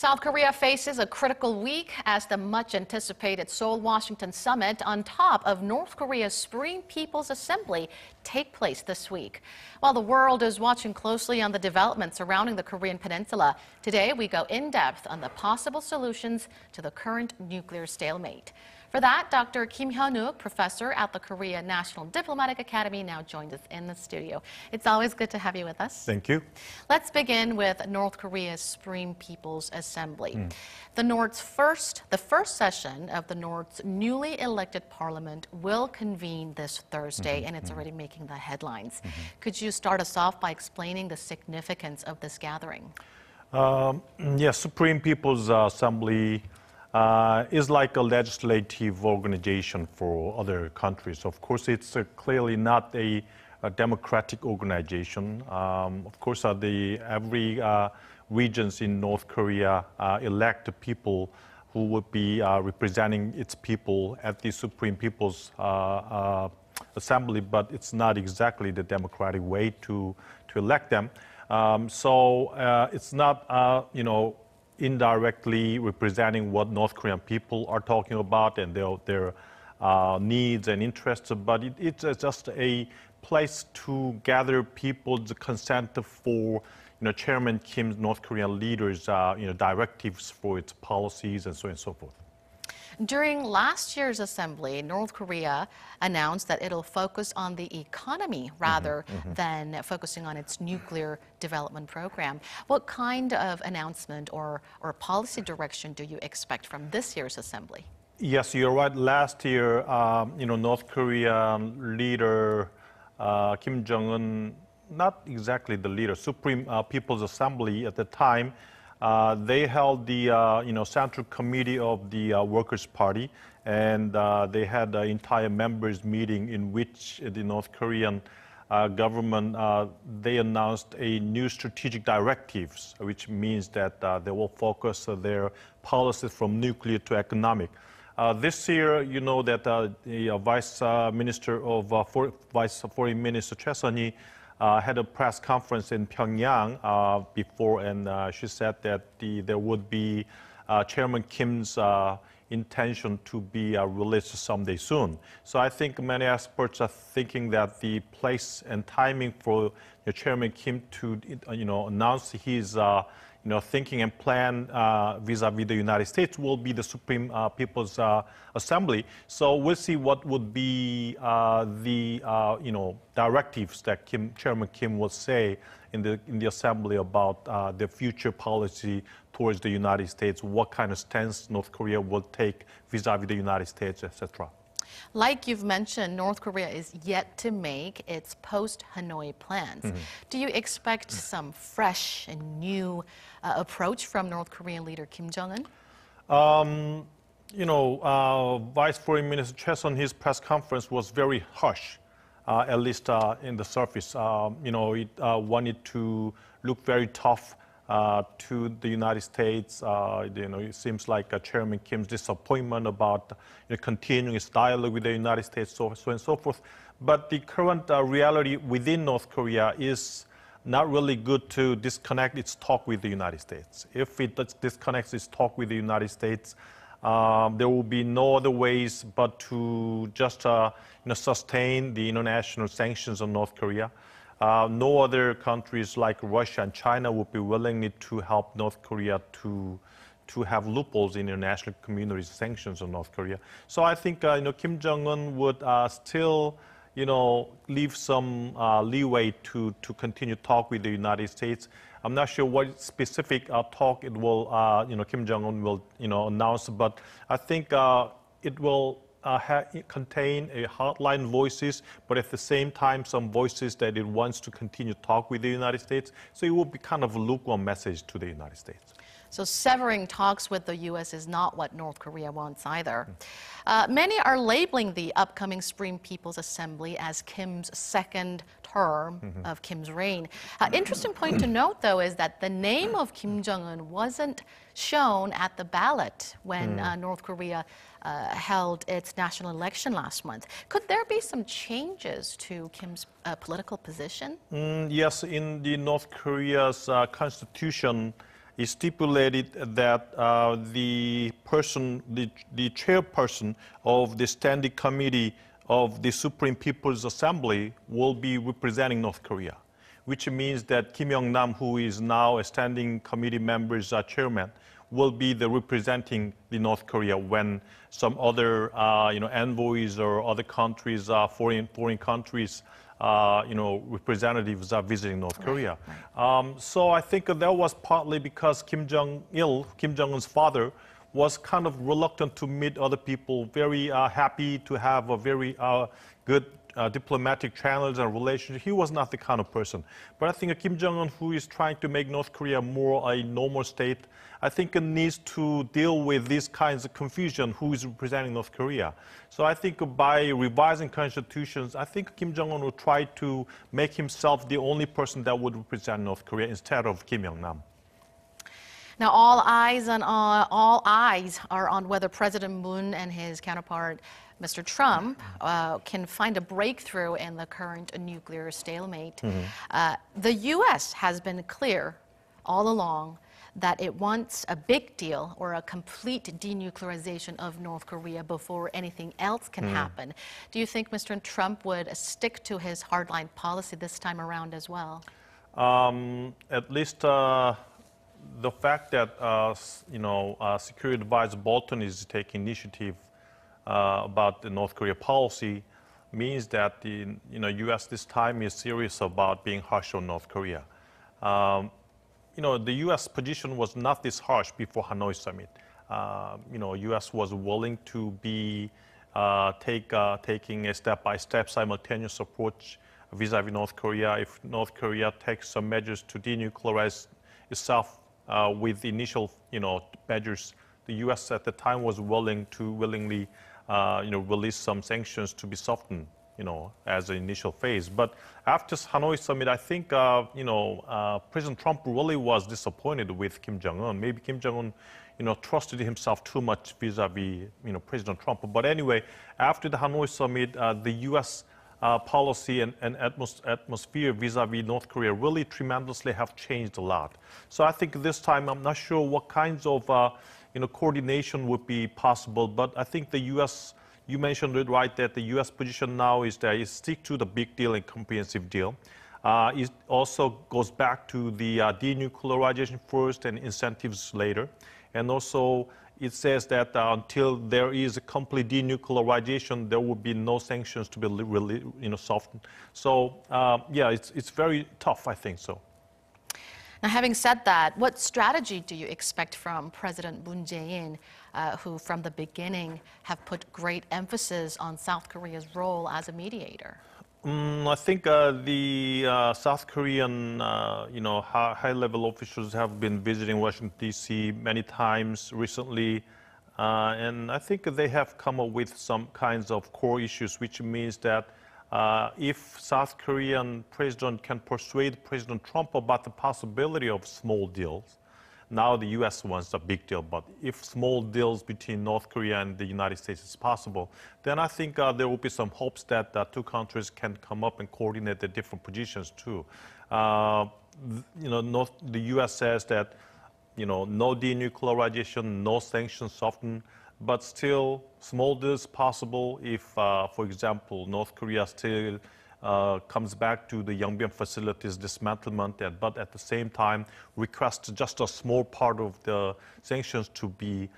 South Korea faces a critical week as the much-anticipated Seoul-Washington summit on top of North Korea's Supreme People's Assembly take place this week. While the world is watching closely on the developments surrounding the Korean Peninsula, today we go in-depth on the possible solutions to the current nuclear stalemate. For that, Dr. Kim Hyun-wook, professor at the Korea National Diplomatic Academy, now joins us in the studio. It's always good to have you with us. Thank you. Let's begin with North Korea's Supreme People's Assembly. The first session of the North's newly elected parliament will convene this Thursday, and it's already making the headlines. Could you start us off by explaining the significance of this gathering? Yes, Supreme People's Assembly is like a legislative organization for other countries. Of course, it's clearly not a democratic organization. Of course, every regions in North Korea elect people who would be representing its people at the Supreme People's Assembly, but it's not exactly the democratic way to elect them. So it's not, indirectly representing what North Korean people are talking about and their needs and interests, but it's just a place to gather people's consent for, Chairman Kim's North Korean leaders, directives for its policies and so on and so forth. During last year's assembly, North Korea announced that it'll focus on the economy rather than focusing on its nuclear development program. What kind of announcement or policy direction do you expect from this year's assembly? Yes, you're right. Last year, North Korean leader Kim Jong-un, not exactly the leader, Supreme People's Assembly at the time, they held the Central Committee of the Workers' Party, and they had the entire members meeting in which the North Korean government, they announced a new strategic directives, which means that they will focus their policies from nuclear to economic. This year, you know that the Vice Foreign Minister Choi Sun-hee had a press conference in Pyeongyang before, and she said that there would be Chairman Kim's intention to be released someday soon. So I think many experts are thinking that the place and timing for Chairman Kim to announce his thinking and plan vis-a-vis the United States will be the Supreme People's Assembly. So we'll see what would be the directives that Chairman Kim will say in the Assembly about the future policy towards the United States, what kind of stance North Korea will take vis-a-vis the United States, etc. Like you've mentioned, North Korea is yet to make its post-Hanoi plans. Do you expect some fresh and new approach from North Korean leader Kim Jong-un? Vice Foreign Minister Choi Sun-hee's press conference was very harsh, at least in the surface. It wanted to look very tough to the United States. It seems like Chairman Kim's disappointment about continuing his dialogue with the United States, so on and so forth. But the current reality within North Korea is not really good to disconnect its talk with the United States. If it disconnects its talk with the United States, there will be no other ways but to just sustain the international sanctions on North Korea. No other countries like Russia and China would be willing to help North Korea to have loopholes in international community's sanctions on North Korea. So I think Kim Jong-un would still leave some leeway to continue talk with the United States. I'm not sure what specific talk it will Kim Jong-un will announce, but I think it will contain a hotline voices, but at the same time some voices that it wants to continue talk with the United States. So it will be kind of a lukewarm message to the United States. So severing talks with the U.S. is not what North Korea wants either. Many are labeling the upcoming Supreme People's Assembly as Kim's second term of Kim's reign. Interesting point to note, though, is that the name of Kim Jong-un wasn't shown at the ballot when North Korea held its national election last month. Could there be some changes to Kim's political position? Yes, in the North Korea's constitution, he stipulated that the chairperson of the Standing Committee of the Supreme People's Assembly will be representing North Korea, which means that Kim Young-nam, who is now a Standing Committee member's chairman, will be the representing the North Korea when some other envoys or other countries, foreign countries, representatives are visiting North Korea. So I think that was partly because Kim Jong-un's father, was kind of reluctant to meet other people, very happy to have a very good diplomatic channels and relations. He was not the kind of person. But I think Kim Jong-un, who is trying to make North Korea more a normal state, I think it needs to deal with these kinds of confusion, who is representing North Korea. So I think by revising constitutions, I think Kim Jong-un will try to make himself the only person that would represent North Korea instead of Kim Young-nam. Now, all eyes are on whether President Moon and his counterpart, Mr. Trump, can find a breakthrough in the current nuclear stalemate. The U.S. has been clear all along that it wants a big deal or a complete denuclearization of North Korea before anything else can happen. Do you think Mr. Trump would stick to his hardline policy this time around as well? At least the fact that Security Advisor Bolton is taking initiative about the North Korea policy means that the U.S. this time is serious about being harsh on North Korea. The U.S. position was not this harsh before Hanoi summit. U.S. was willing to be taking a step-by-step simultaneous approach vis-a-vis North Korea. If North Korea takes some measures to denuclearize itself with initial, measures, the U.S. at the time was willingly, release some sanctions to be softened, as an initial phase. But after Hanoi summit, I think, President Trump really was disappointed with Kim Jong-un. Maybe Kim Jong-un, trusted himself too much vis-a-vis, President Trump. But anyway, after the Hanoi summit, the U.S. Policy and atmosphere vis-a-vis North Korea really tremendously have changed a lot. So I think this time I'm not sure what kinds of coordination would be possible, but I think the U.S. You mentioned it right that the U.S. position now is that it stick to the big deal and comprehensive deal. It also goes back to the denuclearization first and incentives later, and also it says that until there is a complete denuclearization, there will be no sanctions to be really, softened. So, yeah, it's very tough, I think so. Now, having said that, what strategy do you expect from President Moon Jae-in, who from the beginning have put great emphasis on South Korea's role as a mediator? I think the South Korean, high-level officials have been visiting Washington, D.C. many times recently, and I think they have come up with some kinds of core issues, which means that if South Korean president can persuade President Trump about the possibility of small deals, now the U.S. wants a big deal, but if small deals between North Korea and the United States is possible, then I think there will be some hopes that the two countries can come up and coordinate the different positions too. The U.S. says that, no denuclearization, no sanctions softened, but still small deals possible if, for example, North Korea still comes back to the Yongbyon facilities dismantlement, but at the same time requests just a small part of the sanctions to be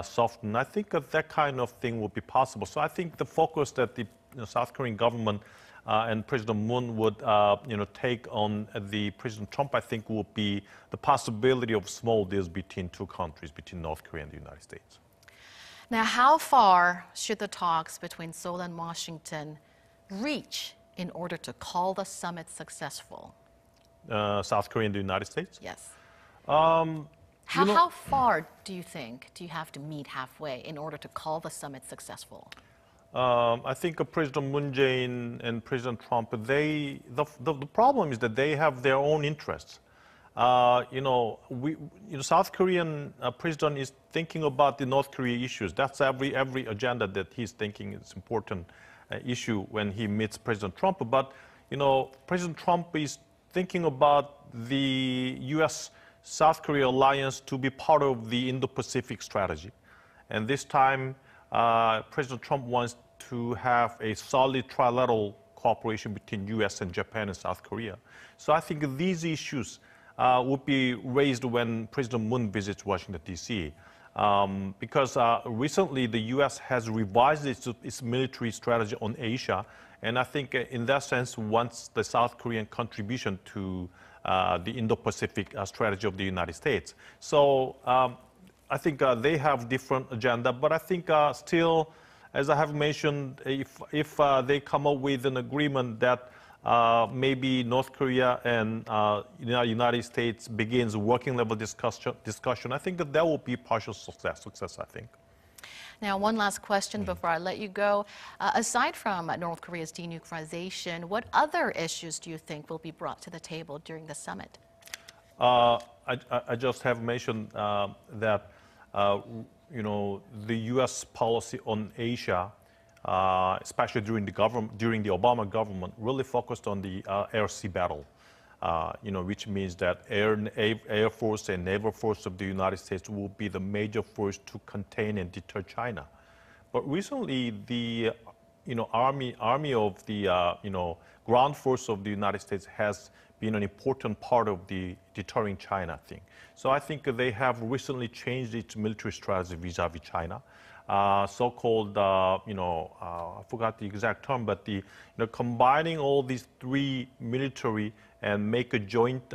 softened. I think that kind of thing will be possible. So I think the focus that the South Korean government and President Moon would take on the President Trump, I think, will be the possibility of small deals between two countries, between North Korea and the United States. Now, how far should the talks between Seoul and Washington reach in order to call the summit successful? South Korea and the United States? Yes. How far do you think do you have to meet halfway in order to call the summit successful? I think President Moon Jae-in and President Trump, the problem is that they have their own interests. South Korean president is thinking about the North Korea issues. That's every agenda that he's thinking is important issue when he meets President Trump. But, President Trump is thinking about the U.S. South Korea alliance to be part of the Indo-Pacific strategy. And this time, President Trump wants to have a solid trilateral cooperation between U.S. and Japan and South Korea. So I think these issues would be raised when President Moon visits Washington, D.C. Because recently the U.S. has revised its military strategy on Asia, and I think in that sense wants the South Korean contribution to the Indo-Pacific strategy of the United States. So I think they have different agenda, but I think still, as I have mentioned, if they come up with an agreement that maybe North Korea and United States begins working level discussion, I think that will be partial success, I think. Now, one last question before I let you go. Aside from North Korea's denuclearization, what other issues do you think will be brought to the table during the summit? I just have mentioned that the U.S. policy on Asia, especially during the Obama government, really focused on the air-sea battle, which means that Air Force and Naval Force of the United States will be the major force to contain and deter China. But recently, the Army of the ground force of the United States has been an important part of the deterring China thing. So I think they have recently changed its military strategy vis-a-vis China. So-called, I forgot the exact term, but combining all these three military and make a joint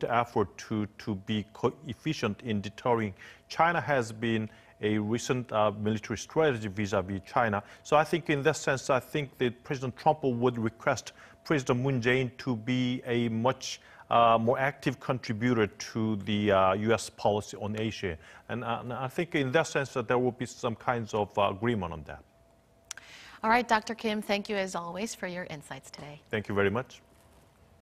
effort to be efficient in deterring China has been a recent military strategy vis-a-vis China. So I think in that sense, I think that President Trump would request President Moon Jae-in to be a much more active contributor to the U.S. policy on Asia. And I think in that sense that there will be some kinds of agreement on that. All right, Dr. Kim, thank you as always for your insights today. Thank you very much.